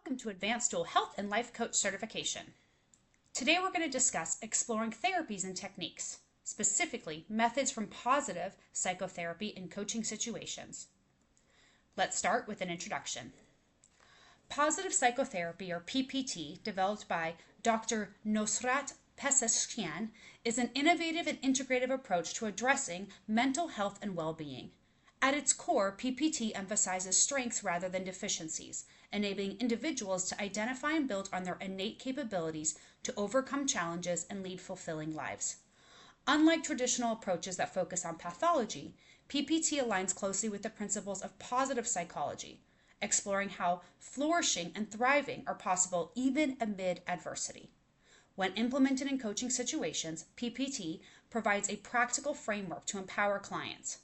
Welcome to Advanced Dual Health and Life Coach Certification. Today we're going to discuss exploring therapies and techniques, specifically methods from positive psychotherapy in coaching situations. Let's start with an introduction. Positive psychotherapy, or PPT, developed by Dr. Nosrat Peseshkian, is an innovative and integrative approach to addressing mental health and well-being. At its core, PPT emphasizes strengths rather than deficiencies, enabling individuals to identify and build on their innate capabilities to overcome challenges and lead fulfilling lives. Unlike traditional approaches that focus on pathology, PPT aligns closely with the principles of positive psychology, exploring how flourishing and thriving are possible even amid adversity. When implemented in coaching situations, PPT provides a practical framework to empower clients.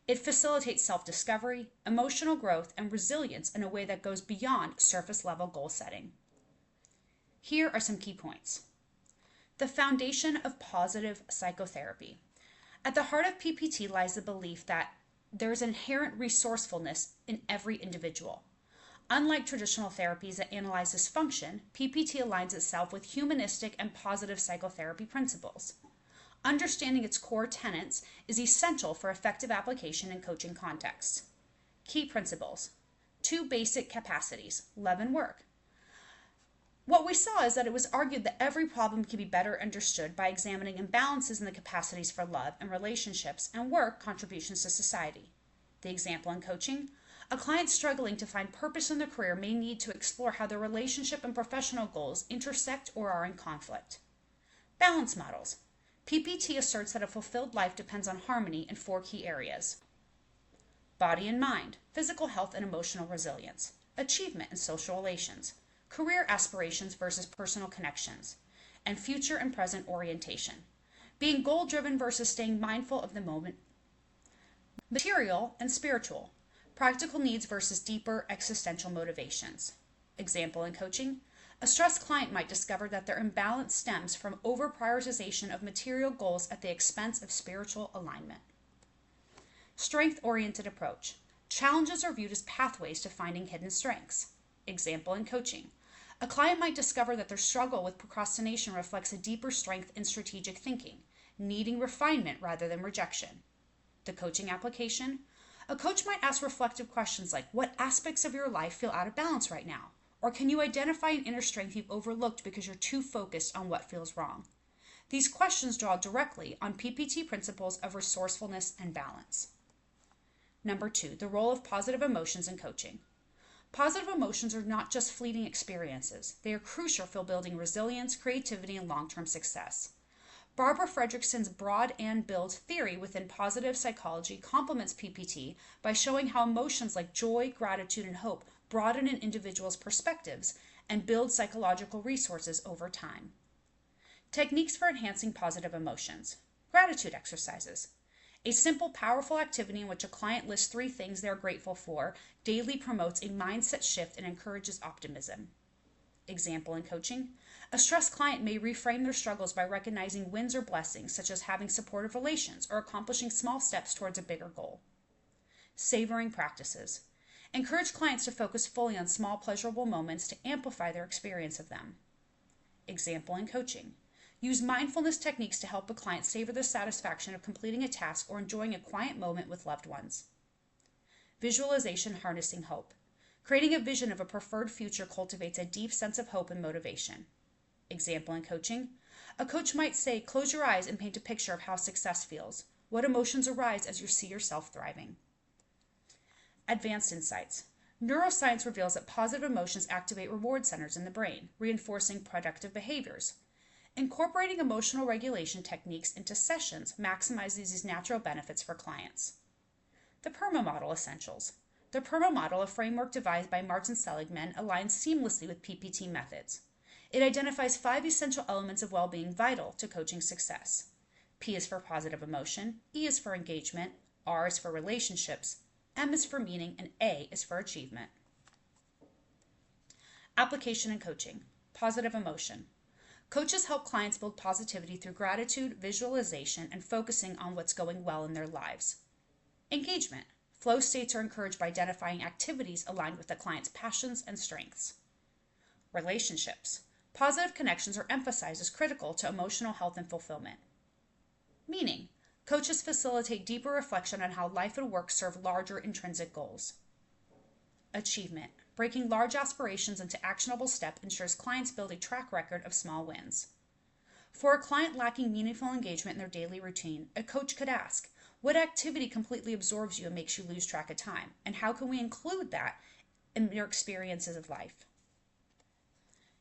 It facilitates self-discovery, emotional growth, and resilience in a way that goes beyond surface-level goal setting. Here are some key points. The foundation of positive psychotherapy. At the heart of PPT lies the belief that there is inherent resourcefulness in every individual. Unlike traditional therapies that analyze dysfunction, PPT aligns itself with humanistic and positive psychotherapy principles. Understanding its core tenets is essential for effective application in coaching contexts. Key principles. 2 basic capacities, love and work. What we saw is that it was argued that every problem can be better understood by examining imbalances in the capacities for love and relationships and work contributions to society. The example in coaching, a client struggling to find purpose in their career may need to explore how their relationship and professional goals intersect or are in conflict. Balance models. PPT asserts that a fulfilled life depends on harmony in 4 key areas: body and mind, physical health and emotional resilience, achievement and social relations, career aspirations versus personal connections, and future and present orientation, being goal-driven versus staying mindful of the moment, material and spiritual, practical needs versus deeper existential motivations. Example in coaching, a stressed client might discover that their imbalance stems from over-prioritization of material goals at the expense of spiritual alignment. Strength-oriented approach. Challenges are viewed as pathways to finding hidden strengths. Example in coaching. A client might discover that their struggle with procrastination reflects a deeper strength in strategic thinking, needing refinement rather than rejection. The coaching application. A coach might ask reflective questions like, what aspects of your life feel out of balance right now? Or can you identify an inner strength you've overlooked because you're too focused on what feels wrong? These questions draw directly on PPT principles of resourcefulness and balance. Number 2, the role of positive emotions in coaching. Positive emotions are not just fleeting experiences. They are crucial for building resilience, creativity, and long-term success. Barbara Fredrickson's broad and build theory within positive psychology complements PPT by showing how emotions like joy, gratitude, and hope broaden an individual's perspectives and build psychological resources over time. Techniques for enhancing positive emotions. Gratitude exercises. A simple, powerful activity in which a client lists 3 things they are grateful for daily promotes a mindset shift and encourages optimism. Example in coaching. A stressed client may reframe their struggles by recognizing wins or blessings, such as having supportive relations or accomplishing small steps towards a bigger goal. Savoring practices. Encourage clients to focus fully on small pleasurable moments to amplify their experience of them. Example in coaching. Use mindfulness techniques to help a client savor the satisfaction of completing a task or enjoying a quiet moment with loved ones. Visualization harnessing hope. Creating a vision of a preferred future cultivates a deep sense of hope and motivation. Example in coaching. A coach might say, close your eyes and paint a picture of how success feels. What emotions arise as you see yourself thriving? Advanced insights. Neuroscience reveals that positive emotions activate reward centers in the brain, reinforcing productive behaviors. Incorporating emotional regulation techniques into sessions maximizes these natural benefits for clients. The PERMA model essentials. The PERMA model, a framework devised by Martin Seligman, aligns seamlessly with PPT methods. It identifies 5 essential elements of well-being vital to coaching success. P is for positive emotion, E is for engagement, R is for relationships, M is for meaning, and A is for achievement. Application in coaching. Positive emotion. Coaches help clients build positivity through gratitude, visualization, and focusing on what's going well in their lives. Engagement. Flow states are encouraged by identifying activities aligned with the client's passions and strengths. Relationships. Positive connections are emphasized as critical to emotional health and fulfillment. Meaning. Coaches facilitate deeper reflection on how life and work serve larger intrinsic goals. Achievement. Breaking large aspirations into actionable steps ensures clients build a track record of small wins. For a client lacking meaningful engagement in their daily routine, a coach could ask, what activity completely absorbs you and makes you lose track of time? And how can we include that in your experiences of life?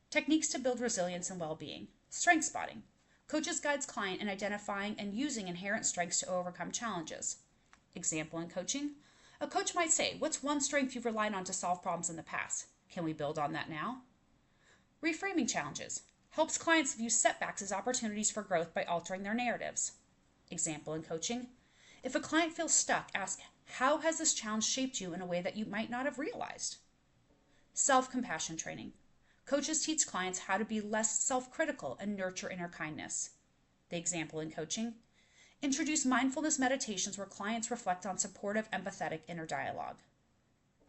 Techniques to build resilience and well-being. Strength spotting. Coaches guides client in identifying and using inherent strengths to overcome challenges. Example in coaching. A coach might say, what's one strength you've relied on to solve problems in the past? Can we build on that now? Reframing challenges. Helps clients view setbacks as opportunities for growth by altering their narratives. Example in coaching. If a client feels stuck, ask, how has this challenge shaped you in a way that you might not have realized? Self-compassion training. Coaches teach clients how to be less self-critical and nurture inner kindness. The example in coaching. Introduce mindfulness meditations where clients reflect on supportive, empathetic inner dialogue.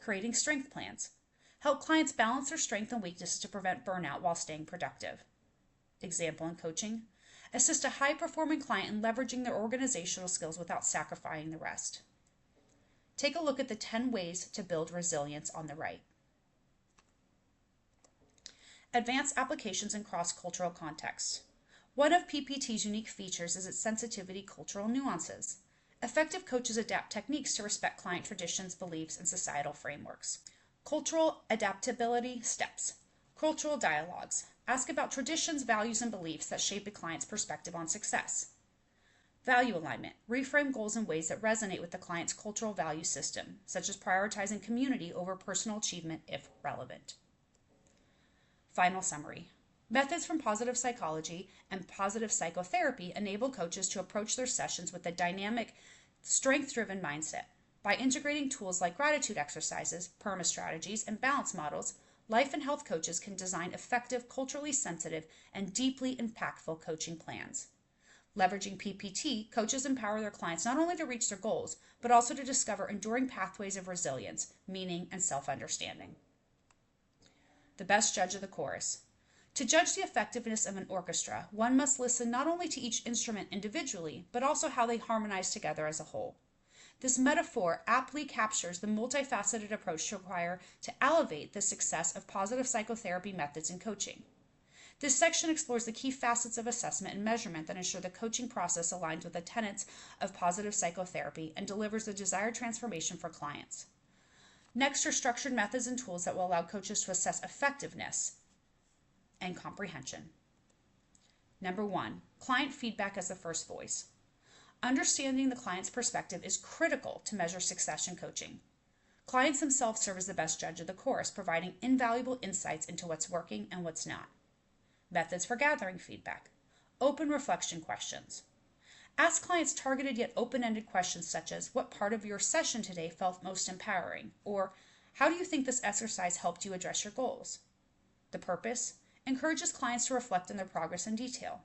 Creating strength plans. Help clients balance their strengths and weaknesses to prevent burnout while staying productive. Example in coaching. Assist a high-performing client in leveraging their organizational skills without sacrificing the rest. Take a look at the 10 ways to build resilience on the right. Advanced applications in cross-cultural contexts. One of PPT's unique features is its sensitivity to cultural nuances. Effective coaches adapt techniques to respect client traditions, beliefs, and societal frameworks. Cultural adaptability steps. Cultural dialogues. Ask about traditions, values, and beliefs that shape a client's perspective on success. Value alignment. Reframe goals in ways that resonate with the client's cultural value system, such as prioritizing community over personal achievement if relevant. Final summary. Methods from positive psychology and positive psychotherapy enable coaches to approach their sessions with a dynamic, strength-driven mindset. By integrating tools like gratitude exercises, PERMA strategies, and balance models, life and health coaches can design effective, culturally sensitive, and deeply impactful coaching plans. Leveraging PPT, coaches empower their clients not only to reach their goals, but also to discover enduring pathways of resilience, meaning, and self-understanding. The best judge of the chorus. To judge the effectiveness of an orchestra, one must listen not only to each instrument individually, but also how they harmonize together as a whole. This metaphor aptly captures the multifaceted approach required to elevate the success of positive psychotherapy methods in coaching. This section explores the key facets of assessment and measurement that ensure the coaching process aligns with the tenets of positive psychotherapy and delivers the desired transformation for clients. Next are structured methods and tools that will allow coaches to assess effectiveness and comprehension. Number 1, client feedback as the first voice. Understanding the client's perspective is critical to measure success in coaching. Clients themselves serve as the best judge of the course, providing invaluable insights into what's working and what's not. Methods for gathering feedback. Open reflection questions. Ask clients targeted yet open-ended questions such as, what part of your session today felt most empowering? Or, how do you think this exercise helped you address your goals? The purpose encourages clients to reflect on their progress in detail.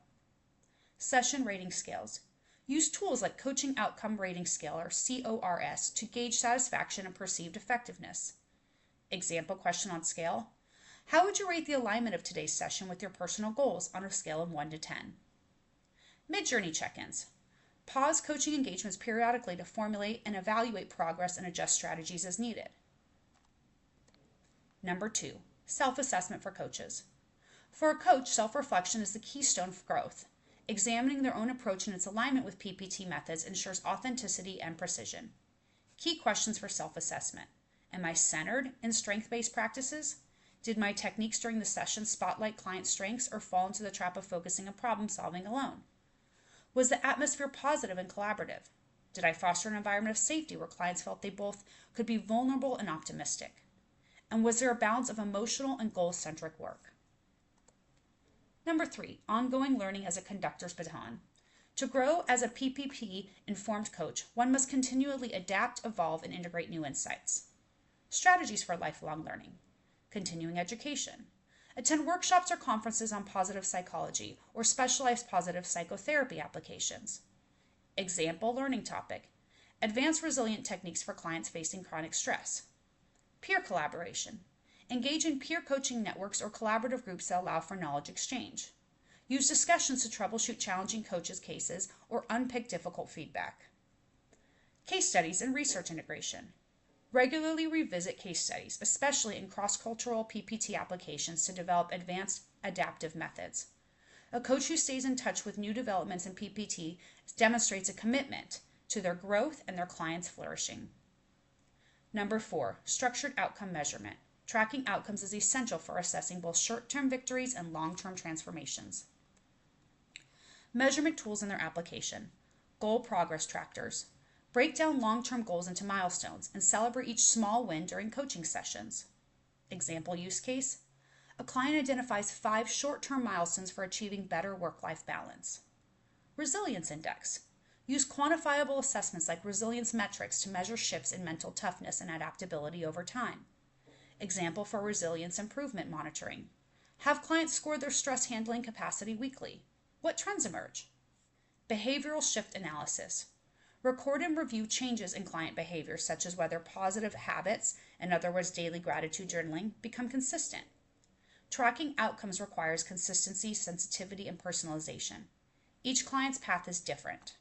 Session rating scales. Use tools like Coaching Outcome Rating Scale, or CORS, to gauge satisfaction and perceived effectiveness. Example question on scale. How would you rate the alignment of today's session with your personal goals on a scale of 1 to 10? Mid-journey check-ins. Pause coaching engagements periodically to formulate and evaluate progress and adjust strategies as needed. Number 2, self-assessment for coaches. For a coach, self-reflection is the keystone for growth. Examining their own approach and its alignment with PPT methods ensures authenticity and precision. Key questions for self-assessment. Am I centered in strength-based practices? Did my techniques during the session spotlight client strengths or fall into the trap of focusing on problem solving alone? Was the atmosphere positive and collaborative? Did I foster an environment of safety where clients felt they both could be vulnerable and optimistic? And was there a balance of emotional and goal-centric work? Number 3, ongoing learning as a conductor's baton. To grow as a PPP-informed coach, one must continually adapt, evolve, and integrate new insights. Strategies for lifelong learning. Continuing education. Attend workshops or conferences on positive psychology or specialized positive psychotherapy applications. Example learning topic. Advanced resilient techniques for clients facing chronic stress. Peer collaboration. Engage in peer coaching networks or collaborative groups that allow for knowledge exchange. Use discussions to troubleshoot challenging coaches' cases or unpick difficult feedback. Case studies and research integration. Regularly revisit case studies, especially in cross-cultural PPT applications, to develop advanced adaptive methods. A coach who stays in touch with new developments in PPT demonstrates a commitment to their growth and their clients' flourishing. Number 4, structured outcome measurement. Tracking outcomes is essential for assessing both short-term victories and long-term transformations. Measurement tools and their application. Goal progress trackers. Break down long-term goals into milestones and celebrate each small win during coaching sessions. Example use case. A client identifies 5 short-term milestones for achieving better work-life balance. Resilience index. Use quantifiable assessments like resilience metrics to measure shifts in mental toughness and adaptability over time. Example for resilience improvement monitoring. Have clients score their stress handling capacity weekly. What trends emerge? Behavioral shift analysis. Record and review changes in client behavior, such as whether positive habits, in other words, daily gratitude journaling, become consistent. Tracking outcomes requires consistency, sensitivity, and personalization. Each client's path is different.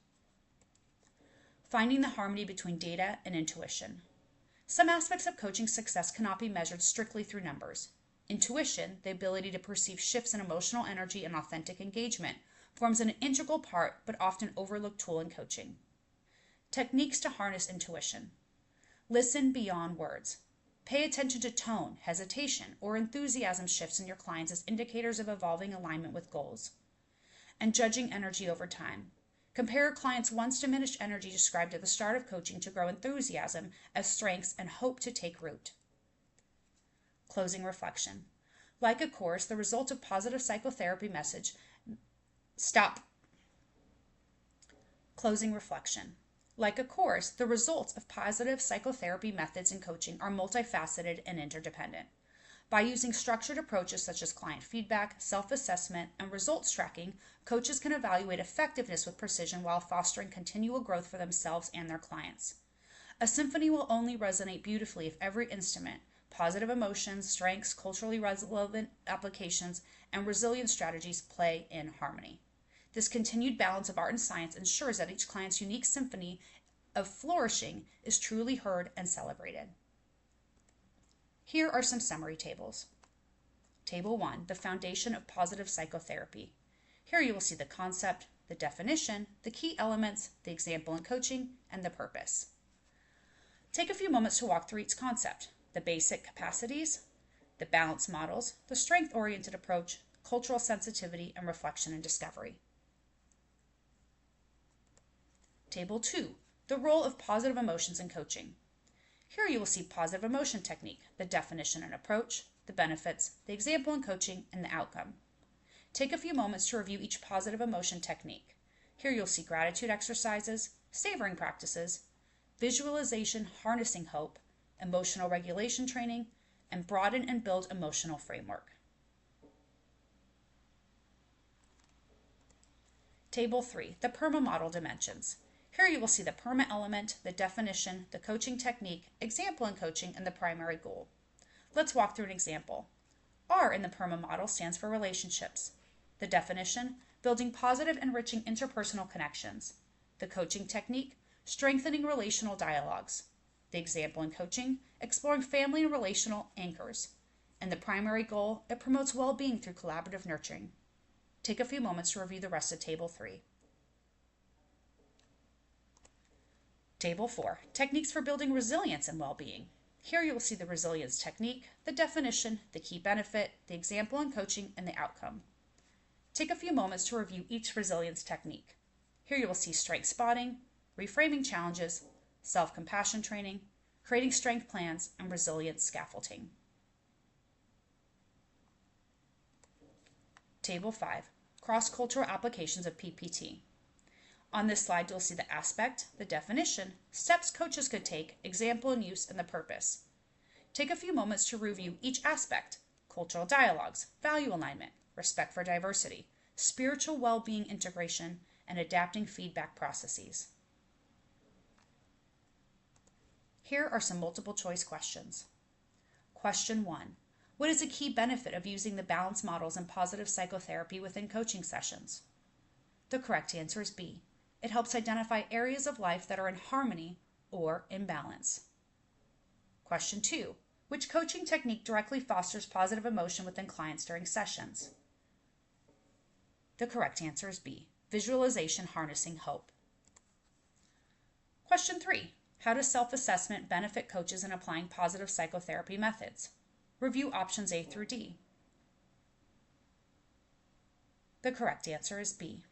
Finding the harmony between data and intuition. Some aspects of coaching success cannot be measured strictly through numbers. Intuition, the ability to perceive shifts in emotional energy and authentic engagement, forms an integral part but often overlooked tool in coaching. Techniques to harness intuition. Listen beyond words. Pay attention to tone, hesitation, or enthusiasm shifts in your clients as indicators of evolving alignment with goals. And judging energy over time. Compare a client's once diminished energy described at the start of coaching to grow enthusiasm as strengths and hope to take root. Closing reflection. Like a course, the result of positive psychotherapy message. Closing reflection. Like a course, the results of positive psychotherapy methods in coaching are multifaceted and interdependent. By using structured approaches such as client feedback, self-assessment, and results tracking, coaches can evaluate effectiveness with precision while fostering continual growth for themselves and their clients. A symphony will only resonate beautifully if every instrument, positive emotions, strengths, culturally relevant applications, and resilience strategies play in harmony. This continued balance of art and science ensures that each client's unique symphony of flourishing is truly heard and celebrated. Here are some summary tables. Table 1, the foundation of positive psychotherapy. Here you will see the concept, the definition, the key elements, the example in coaching, and the purpose. Take a few moments to walk through each concept: the basic capacities, the balance models, the strength-oriented approach, cultural sensitivity, and reflection and discovery. Table 2, the role of positive emotions in coaching. Here you will see positive emotion technique, the definition and approach, the benefits, the example in coaching, and the outcome. Take a few moments to review each positive emotion technique. Here you'll see gratitude exercises, savoring practices, visualization harnessing hope, emotional regulation training, and broaden and build emotional framework. Table 3, the PERMA model dimensions. Here you will see the PERMA element, the definition, the coaching technique, example in coaching, and the primary goal. Let's walk through an example. R in the PERMA model stands for relationships. The definition, building positive, enriching interpersonal connections. The coaching technique, strengthening relational dialogues. The example in coaching, exploring family and relational anchors. And the primary goal, it promotes well-being through collaborative nurturing. Take a few moments to review the rest of Table 3. Table 4, techniques for building resilience and well-being. Here you will see the resilience technique, the definition, the key benefit, the example in coaching, and the outcome. Take a few moments to review each resilience technique. Here you will see strength spotting, reframing challenges, self-compassion training, creating strength plans, and resilience scaffolding. Table 5, cross-cultural applications of PPT. On this slide, you'll see the aspect, the definition, steps coaches could take, example in use, and the purpose. Take a few moments to review each aspect: cultural dialogues, value alignment, respect for diversity, spiritual well-being integration, and adapting feedback processes. Here are some multiple choice questions. Question 1. What is a key benefit of using the balance models and positive psychotherapy within coaching sessions? The correct answer is B. It helps identify areas of life that are in harmony or imbalance. Question 2. Which coaching technique directly fosters positive emotion within clients during sessions? The correct answer is B. Visualization harnessing hope. Question 3. How does self-assessment benefit coaches in applying positive psychotherapy methods? Review options A through D. The correct answer is B.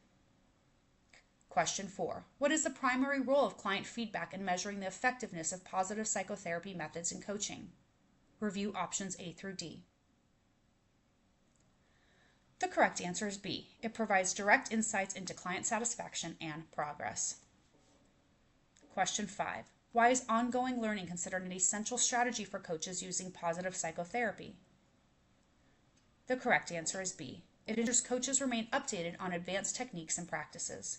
Question 4. What is the primary role of client feedback in measuring the effectiveness of positive psychotherapy methods in coaching? Review options A through D. The correct answer is B. It provides direct insights into client satisfaction and progress. Question 5. Why is ongoing learning considered an essential strategy for coaches using positive psychotherapy? The correct answer is B. It ensures coaches remain updated on advanced techniques and practices.